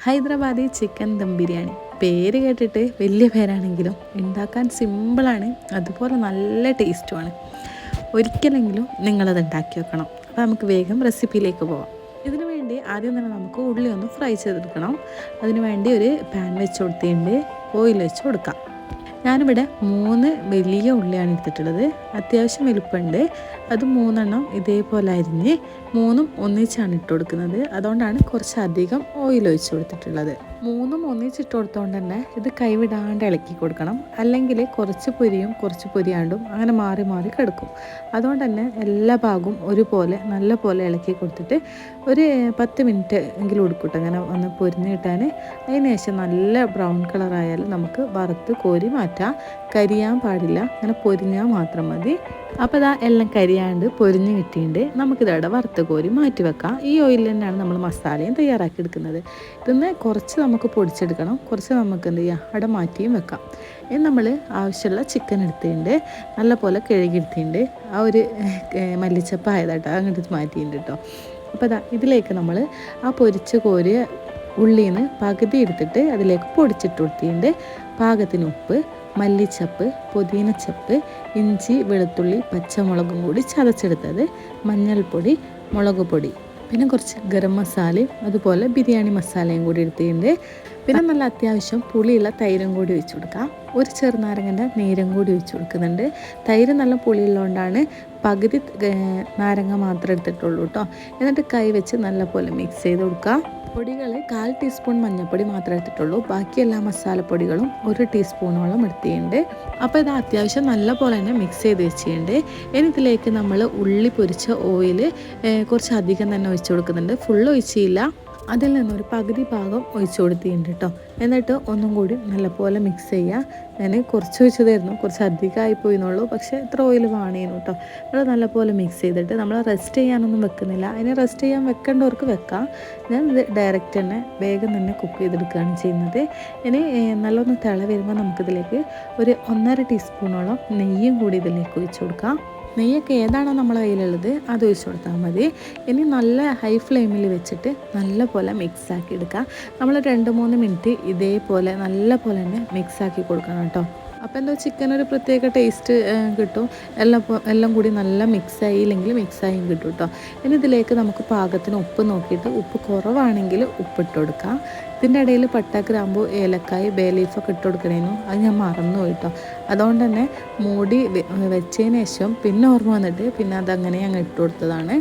Hyderabadi chicken dum biryani. പേര് കേട്ടിട്ട് വലിയ പേരാണെങ്കിലും ഉണ്ടാക്കാൻ സിമ്പിളാണ്, അതുപോലെ നല്ല ടേസ്റ്റുമാണ്. ഒരിക്കലെങ്കിലും നിങ്ങളത് ഉണ്ടാക്കി വെക്കണം. അപ്പോൾ നമുക്ക് വേഗം റെസിപ്പിയിലേക്ക് പോവാം. ഇതിനു വേണ്ടി ആദ്യം തന്നെ നമുക്ക് ഉള്ളി ഒന്ന് ഫ്രൈ ചെയ്തെടുക്കണം. അതിനു വേണ്ടി ഒരു പാൻ വെച്ച് കൊടുത്തിട്ടുണ്ട്, ഓയിൽ വെച്ച് കൊടുക്കാം. ഞാനിവിടെ 3 വലിയ ഉള്ളിയാണ് എടുത്തിട്ടുള്ളത്. അത്യാവശ്യം വലുപ്പമുണ്ട്. അത് 3 ഇതേപോലെ അരിഞ്ഞ് 3 ഒന്നിച്ചാണ് ഇട്ട് കൊടുക്കുന്നത്. അതുകൊണ്ടാണ് കുറച്ചധികം ഓയിൽ ഒഴിച്ച് കൊടുത്തിട്ടുള്ളത്. 3 ഒന്നിച്ചിട്ട് കൊടുത്തോണ്ട് തന്നെ ഇത് കൈവിടാണ്ട് ഇളക്കി കൊടുക്കണം. അല്ലെങ്കിൽ കുറച്ച് പൊരിയും കുറച്ച് പൊരിയാണ്ടും അങ്ങനെ മാറി മാറി കിടക്കും. അതുകൊണ്ട് തന്നെ എല്ലാ ഭാഗവും ഒരുപോലെ നല്ല പോലെ ഇളക്കി കൊടുത്തിട്ട് ഒരു 10 മിനിറ്റ് എങ്കിലും എടുക്കട്ടെ അങ്ങനെ ഒന്ന് പൊരിഞ്ഞ് കിട്ടാൻ. അതിന് ശേഷം നല്ല ബ്രൗൺ കളറായാലും നമുക്ക് വറുത്ത് കോരി മാറ്റാം. കരിയാൻ പാടില്ല, അങ്ങനെ പൊരിഞ്ഞാൽ മാത്രം മതി. അപ്പോൾ ഇതാ എല്ലാം കരിയാണ്ട് പൊരിഞ്ഞ് കിട്ടിയിട്ട് നമുക്കിതവിടെ വറുത്ത് കോരി മാറ്റി വെക്കാം. ഈ ഓയിലിൽ തന്നെയാണ് നമ്മൾ മസാലയും തയ്യാറാക്കി എടുക്കുന്നത്. ഇതിന്ന് കുറച്ച് നമുക്ക് പൊടിച്ചെടുക്കണം, കുറച്ച് നമുക്ക് എന്ത് ചെയ്യാം അവിടെ മാറ്റിയും വെക്കാം. ഇനി നമ്മൾ ആവശ്യമുള്ള ചിക്കൻ എടുത്തിട്ടുണ്ട്, നല്ല പോലെ കഴുകിയെടുത്തിട്ടുണ്ട്. ആ ഒരു മല്ലിച്ചപ്പ് ആയതാട്ടോ അങ്ങോട്ട് മാറ്റിയിട്ടുണ്ട് കേട്ടോ. അപ്പോൾ ഇതാ ഇതിലേക്ക് നമ്മൾ ആ പൊരിച്ച് കോരിയ ഉള്ളിയിൽ നിന്ന് പകുതി എടുത്തിട്ട് അതിലേക്ക് പൊടിച്ചിട്ട് കൊടുത്തിട്ടുണ്ട്. പാകത്തിന് ഉപ്പ്, മല്ലിച്ചപ്പ്, പുതിനച്ചപ്പ്, ഇഞ്ചി, വെളുത്തുള്ളി, പച്ചമുളകും കൂടി ചതച്ചെടുത്തത്, മഞ്ഞൾപ്പൊടി, മുളക് പൊടി, പിന്നെ കുറച്ച് ഗരം മസാലയും അതുപോലെ ബിരിയാണി മസാലയും കൂടി എടുത്തിട്ടുണ്ട്. പിന്നെ നല്ല അത്യാവശ്യം പുളിയുള്ള തൈരും കൂടി ഒഴിച്ചു കൊടുക്കാം. ഒരു ചെറുനാരങ്ങൻ്റെ നീരും കൂടി ഒഴിച്ചു കൊടുക്കുന്നുണ്ട്. തൈര് നല്ല പുളിയുള്ളതുകൊണ്ടാണ് പകുതി നാരങ്ങ മാത്രം എടുത്തിട്ടുള്ളൂ കേട്ടോ. എന്നിട്ട് കൈ വെച്ച് നല്ലപോലെ മിക്സ് ചെയ്ത് കൊടുക്കാം. പൊടികൾ 1/4 ടീസ്പൂൺ മഞ്ഞൾപ്പൊടി മാത്രമേ എടുത്തിട്ടുള്ളൂ. ബാക്കി എല്ലാ മസാലപ്പൊടികളും 1 ടീസ്പൂണോളം എടുത്തിട്ടുണ്ട്. അപ്പോൾ ഇത് അത്യാവശ്യം നല്ല പോലെ തന്നെ മിക്സ് ചെയ്ത് വെച്ചിട്ടുണ്ട്. ഇനി ഇതിലേക്ക് നമ്മൾ ഉള്ളി പൊരിച്ച ഓയിൽ കുറച്ച് അധികം തന്നെ ഒഴിച്ചു കൊടുക്കുന്നുണ്ട്. ഫുള്ള് ഒഴിച്ചില്ല, അതിൽ നിന്നൊരു പകുതി ഭാഗം ഒഴിച്ചു കൊടുത്തിട്ടുണ്ട് കേട്ടോ. എന്നിട്ട് ഒന്നും കൂടി നല്ലപോലെ മിക്സ് ചെയ്യുക. ഞാൻ കുറച്ച് ഒഴിച്ചതായിരുന്നു, കുറച്ച് അധികമായി എന്നുള്ളൂ, പക്ഷേ ഇത്ര ഓയിൽ വേണേനു കേട്ടോ. അത് നല്ലപോലെ മിക്സ് ചെയ്തിട്ട് നമ്മൾ റെസ്റ്റ് ചെയ്യാനൊന്നും വെക്കുന്നില്ല. അതിന് റെസ്റ്റ് ചെയ്യാൻ വെക്കേണ്ടവർക്ക് വെക്കാം. ഞാൻ ഇത് ഡയറക്റ്റ് തന്നെ വേഗം തന്നെ കുക്ക് ചെയ്തെടുക്കുകയാണ് ചെയ്യുന്നത്. ഇനി നല്ലൊന്ന് തിള വരുമ്പോൾ നമുക്കിതിലേക്ക് ഒരു 1.5 ടീസ്പൂണോളം നെയ്യും കൂടി ഇതിലേക്ക് ഒഴിച്ചു കൊടുക്കാം. നെയ്യൊക്കെ ഏതാണോ നമ്മളെ കയ്യിലുള്ളത് അത് ഒഴിച്ച് കൊടുത്താൽ മതി. ഇനി നല്ല ഹൈ ഫ്ലെയിമിൽ വെച്ചിട്ട് നല്ല പോലെ മിക്സാക്കി എടുക്കുക. നമ്മൾ 2-3 മിനിറ്റ് ഇതേപോലെ നല്ല പോലെ തന്നെ മിക്സാക്കി കൊടുക്കണം കേട്ടോ. അപ്പോൾ എന്താ ചിക്കൻ ഒരു പ്രത്യേക ടേസ്റ്റ് കിട്ടും. എല്ലാം കൂടി നല്ല മിക്സായി ഇല്ലെങ്കിൽ മിക്സായും കിട്ടും കേട്ടോ. ഇനി ഇതിലേക്ക് നമുക്ക് പാകത്തിന് ഉപ്പ് നോക്കിയിട്ട് ഉപ്പ് കുറവാണെങ്കിൽ ഉപ്പിട്ട് കൊടുക്കാം. ഇതിൻ്റെ ഇടയിൽ പട്ട, ഗ്രാമ്പു, ഏലക്കായ്, ബേ ലീഫൊക്കെ ഇട്ട് കൊടുക്കണേന്നു, അത് ഞാൻ മറന്നു പോയിട്ടോ. അതുകൊണ്ട് തന്നെ മൂടി വെച്ചതിന് ശേഷം പിന്നെ ഓർമ്മ വന്നിട്ട് പിന്നെ അതങ്ങനെ അങ്ങ് ഇട്ട് കൊടുത്തതാണ്.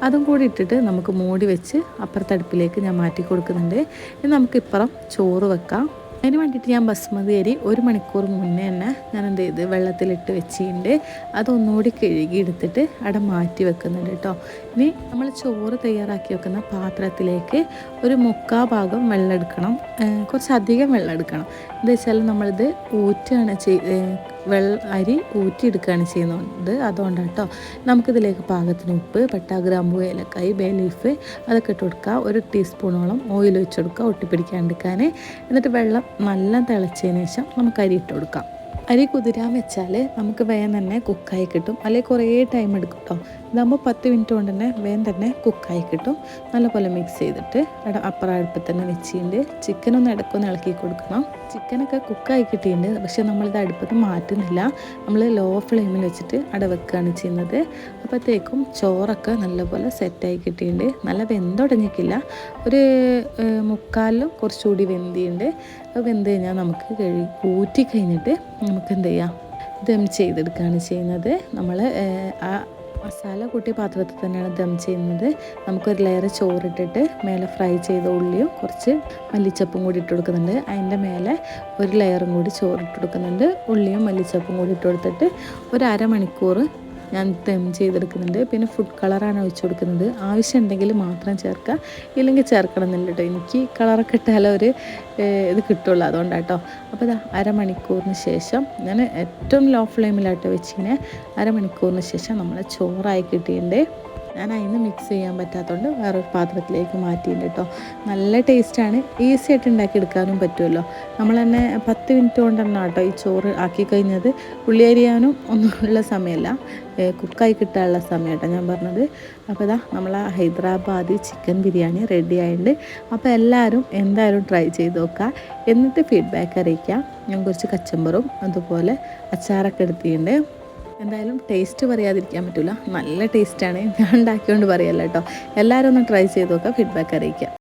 അതും കൂടി ഇട്ടിട്ട് നമുക്ക് മൂടി വെച്ച് അപ്പുറത്തെ അടുപ്പിലേക്ക് ഞാൻ മാറ്റി കൊടുക്കുന്നുണ്ട്. ഇനി നമുക്കിപ്പുറം ചോറ് വെക്കാം. അതിന് വേണ്ടിയിട്ട് ഞാൻ ബസ്മതി അരി 1 മണിക്കൂർ മുന്നേ തന്നെ ഞാൻ എന്ത് ചെയ്ത് വെള്ളത്തിലിട്ട് വെച്ചിട്ടുണ്ട്. അതൊന്നുകൂടി കഴുകി എടുത്തിട്ട് അവിടെ മാറ്റി വെക്കുന്നുണ്ട് കേട്ടോ. ഇനി നമ്മൾ ചോറ് തയ്യാറാക്കി വെക്കുന്ന പാത്രത്തിലേക്ക് ഒരു 3/4 ഭാഗം വെള്ളം എടുക്കണം. കുറച്ചധികം വെള്ളം എടുക്കണം. എന്താ വെച്ചാൽ നമ്മളിത് ഊറ്റുകയാണ് അരി ഊറ്റിയെടുക്കുകയാണ് ചെയ്യുന്നത്. അതുകൊണ്ടാണ് കേട്ടോ. നമുക്കിതിലേക്ക് പാകത്തിന് ഉപ്പ്, പട്ട, ഗ്രാമ്പു, ഏലക്കായ്, ബേ ലീഫ് അതൊക്കെ ഇട്ട് കൊടുക്കുക. 1 ടീസ്പൂണോളം ഓയിൽ ഒഴിച്ച് കൊടുക്കുക ഒട്ടിപ്പിടിക്കാണ്ടിരിക്കാൻ. എന്നിട്ട് വെള്ളം നല്ല തിളച്ചതിന് ശേഷം നമുക്ക് അരി ഇട്ട് കൊടുക്കാം. അരി കുതിരാൻ വെച്ചാൽ നമുക്ക് വേഗം തന്നെ കുക്കായി കിട്ടും, അല്ലെങ്കിൽ കുറേ ടൈം എടുക്കും കേട്ടോ. ഇതാകുമ്പോൾ 10 മിനിറ്റ് കൊണ്ട് തന്നെ വേഗം തന്നെ കുക്കായി കിട്ടും. നല്ലപോലെ മിക്സ് ചെയ്തിട്ട് അപ്പുറം അടുപ്പിൽ തന്നെ വെച്ചിട്ടുണ്ട്. ചിക്കനൊന്ന് ഇടയ്ക്കൊന്ന് ഇളക്കി കൊടുക്കണം. ചിക്കനൊക്കെ കുക്കായി കിട്ടിയിട്ടുണ്ട്, പക്ഷേ നമ്മളിത് അടുപ്പത്ത് മാറ്റുന്നില്ല. നമ്മൾ ലോ ഫ്ലെയിമിൽ വെച്ചിട്ട് അവിടെ വെക്കുകയാണ് ചെയ്യുന്നത്. അപ്പോഴത്തേക്കും ചോറൊക്കെ നല്ലപോലെ സെറ്റായി കിട്ടിയിട്ടുണ്ട്. നല്ല വെന്തുടങ്ങിക്കില്ല, ഒരു 3/4 കുറച്ചുകൂടി വെന്തിയുണ്ട്. അത് വെന്ത് കഴിഞ്ഞാൽ നമുക്ക് ഊറ്റി കഴിഞ്ഞിട്ട് നമുക്ക് എന്ത് ചെയ്യാം, ദം ചെയ്തെടുക്കുകയാണ് ചെയ്യുന്നത്. നമ്മൾ ആ മസാല കൂട്ടിയ പാത്രത്തിൽ തന്നെയാണ് ദം ചെയ്യുന്നത്. നമുക്കൊരു ലെയർ ചോറിട്ടിട്ട് മേലെ ഫ്രൈ ചെയ്ത ഉള്ളിയും കുറച്ച് മല്ലിച്ചപ്പും കൂടി ഇട്ട് കൊടുക്കുന്നുണ്ട്. അതിൻ്റെ മേലെ ഒരു ലെയറും കൂടി ചോറിട്ട് കൊടുക്കുന്നുണ്ട്. ഉള്ളിയും മല്ലിച്ചപ്പും കൂടി ഇട്ട് കൊടുത്തിട്ട് ഒരു 1/2 മണിക്കൂർ ഞാൻ ദം ചെയ്തെടുക്കുന്നുണ്ട്. പിന്നെ ഫുഡ് കളറാണ് ഒഴിച്ച് കൊടുക്കുന്നത്. ആവശ്യമുണ്ടെങ്കിൽ മാത്രം ചേർക്കുക, ഇല്ലെങ്കിൽ ചേർക്കണം എന്നില്ല കേട്ടോ. എനിക്ക് കളറൊക്കെ ഇട്ടാലേ ഒരു ഇത് കിട്ടുള്ളൂ, അതുകൊണ്ടാണ് കേട്ടോ. അപ്പോൾ ഇതാ 1/2 മണിക്കൂറിന് ശേഷം ഞാൻ ഏറ്റവും ലോ ഫ്ലെയിമിലായിട്ട് വെച്ചിങ്ങനെ 1/2 മണിക്കൂറിന് ശേഷം നമ്മൾ ചോറായി കിട്ടിയിട്ടുണ്ട്. ഞാൻ അതിന് മിക്സ് ചെയ്യാൻ പറ്റാത്തതുകൊണ്ട് വേറൊരു പാത്രത്തിലേക്ക് മാറ്റിയിട്ടുണ്ട് കേട്ടോ. നല്ല ടേസ്റ്റാണ്, ഈസി ആയിട്ട് ഉണ്ടാക്കിയെടുക്കാനും പറ്റുമല്ലോ. നമ്മൾ തന്നെ 10 മിനിറ്റ് കൊണ്ട് തന്നെ കേട്ടോ ഈ ചോറ് ആക്കി കഴിഞ്ഞത്. ഉള്ളി അരിയാനും ഒന്നുമുള്ള സമയമല്ല, കുക്കായി കിട്ടാനുള്ള സമയം കേട്ടോ ഞാൻ പറഞ്ഞത്. അപ്പോൾ ഇതാ നമ്മളെ ഹൈദരാബാദി ചിക്കൻ ബിരിയാണി റെഡി ആയിട്ടുണ്ട്. അപ്പോൾ എല്ലാവരും എന്തായാലും ട്രൈ ചെയ്ത് നോക്കുക, എന്നിട്ട് ഫീഡ്ബാക്ക് അറിയിക്കാം. ഞാൻ കുറച്ച് കച്ചമ്പറും അതുപോലെ അച്ചാറൊക്കെ എടുത്തിട്ടുണ്ട്. എന്തായാലും ടേസ്റ്റ് പറയാതിരിക്കാൻ പറ്റില്ല, നല്ല ടേസ്റ്റാണ്. ഞാൻ ഉണ്ടാക്കിയോണ്ട് പറയല്ല കേട്ടോ. എല്ലാവരും ഒന്ന് ട്രൈ ചെയ്ത് നോക്കുക, ഫീഡ്ബാക്ക് അറിയിക്കുക.